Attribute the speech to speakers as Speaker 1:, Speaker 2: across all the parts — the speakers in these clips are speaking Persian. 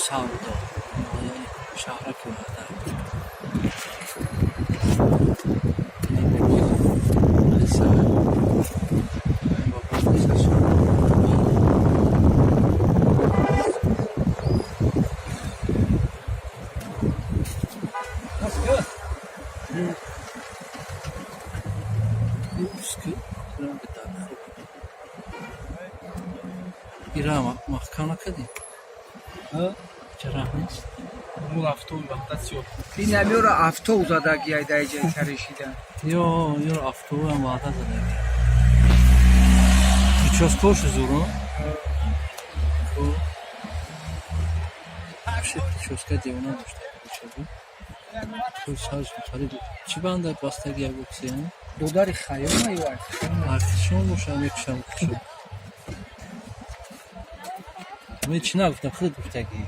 Speaker 1: سودا شهرک اومدن ایران مخکانه کدی چرا نیست
Speaker 2: اون افتو وقتا سیو
Speaker 3: این نمیاره افتو زدگی های دیگه ترشیدن
Speaker 1: یا افتو هم وعده زده پیچاسکوش زورو پیچاسکا دیونا داشته تو ساز خرید چی بنده باستگی ها بکسی هم؟
Speaker 3: دوداری خیام ایوان
Speaker 1: ارتشون باشم یکشم کشم من چی نگفتم خود گفتگی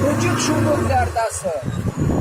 Speaker 3: روچک شروع در دسته